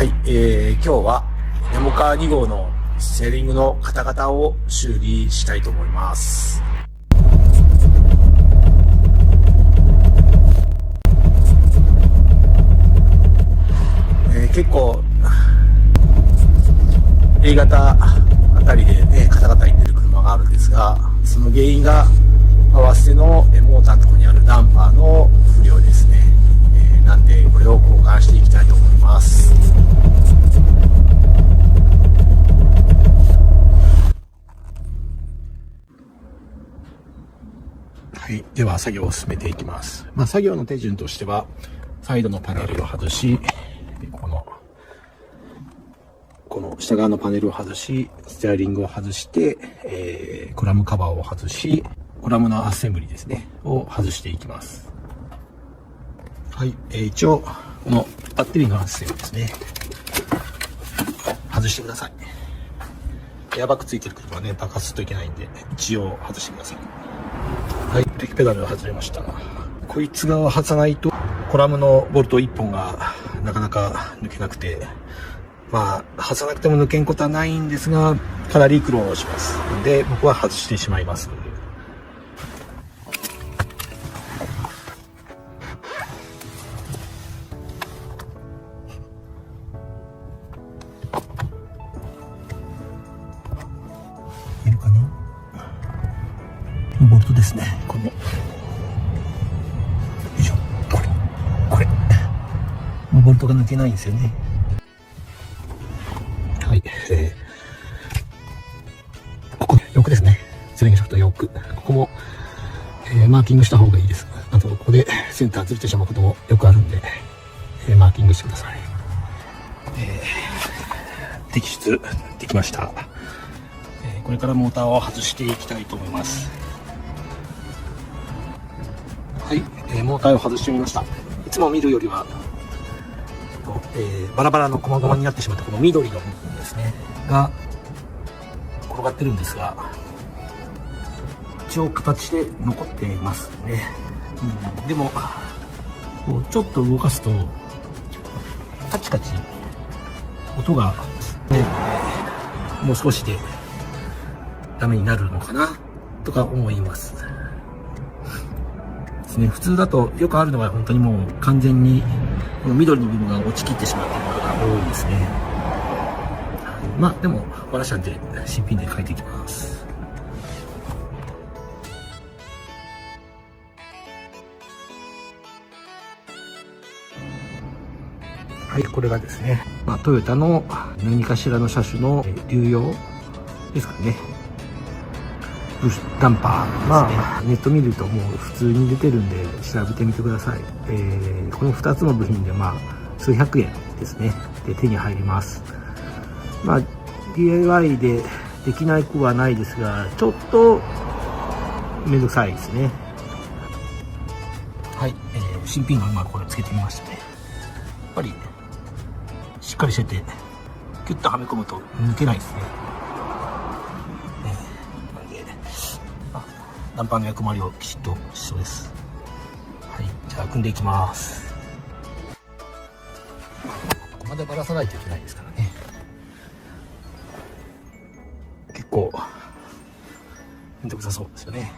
はい、今日はネモカ2号のステアリングのカタカタを修理したいと思います。結構 A 型あたりでねカタカタ言ってる車があるんですが、その原因がパワーステのモーターのところにあるダンパーの不良ですね。なんでこれを交換していきたいと思います。はい、では作業を進めていきます。作業の手順としては、サイドのパネルを外し、この下側のパネルを外し、ステアリングを外して、コラムカバーを外し、コラムのアッセンブリですね、を外していきます。はい、一応、このバッテリーのアッセンブリですね、外してください。エアバッグついてる車はね、爆発するといけないんで、一応外してください。はい、ブレーキペダルが外れました。こいつが外さないと、コラムのボルト1本がなかなか抜けなくて、外さなくても抜けんことはないんですが、かなり苦労しますので、僕は外してしまいます。いるかな？ボルトですね。この、よいしょ、これ。ボルトが抜けないんですよね。はい、ここ、ヨークですね。スリングシャフトヨーク。ここも、マーキングした方がいいです。あと、ここでセンターずれてしまうこともよくあるんで、マーキングしてください。摘出できました。これからモーターを外していきたいと思います。はい、モーターを外してみました。いつも見るよりは、バラバラの細々になってしまったこの緑の部分ですねが転がってるんですが、一応形で残っていますね。でもこうちょっと動かすとカチカチ音が、もう少しでダメになるのかなとか思いますですね。普通だとよくあるのは本当にもう完全にこの緑の部分が落ちきってしまうということが多いですね。でもバラシャンで新品で変えていきます。はい、これがですね、トヨタの何かしらの車種の流用ですかね。ダンパー、ネット見るともう普通に出てるんで調べてみてください。この2つの部品で数百円ですね。で手に入ります。DIY でできないくはないですが、ちょっとめんどくさいですね。はい、新品の今これつけてみましたね。やっぱりしっかりしててキュッとはめ込むと抜けないですね。ダンパーの役割をきちっとしそうです。はい、じゃあ組んでいきます。ここまでばらさないといけないですからね。結構めんどくさそうですよね。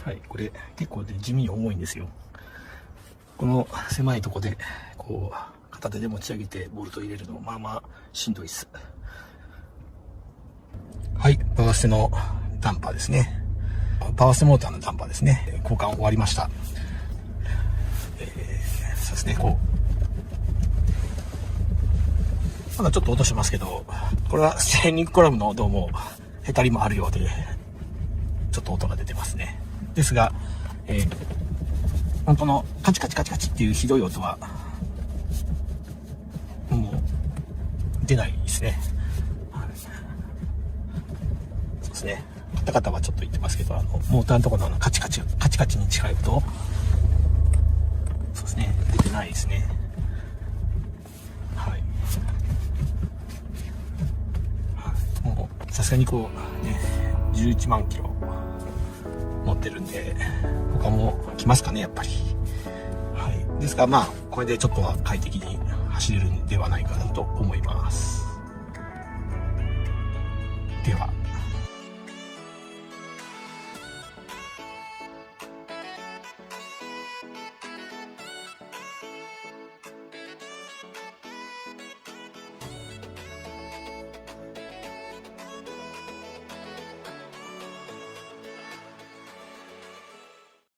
はい、これ結構地味に重いんですよ。この狭いとこでこう片手で持ち上げてボルト入れるのしんどいっす。はい、パワーステのダンパーですね。パワーステモーターのダンパーですね。交換終わりました。そうですね、まだちょっと音しますけど、これはステアリングコラムのどうもへたりもあるようで、ちょっと音が出てますね。ですが、本当のカチカチカチカチっていうひどい音はもう出ないですね。そうですね。方々はちょっと言ってますけど、モーターのところのカチカチに近い音、そうですね、出てないですね。はい。もうさすがに11万キロ乗ってるんで、他も来ますかね、やっぱり。はい。ですが、まあ、これでちょっとは快適に走れるんではないかなと思います。では。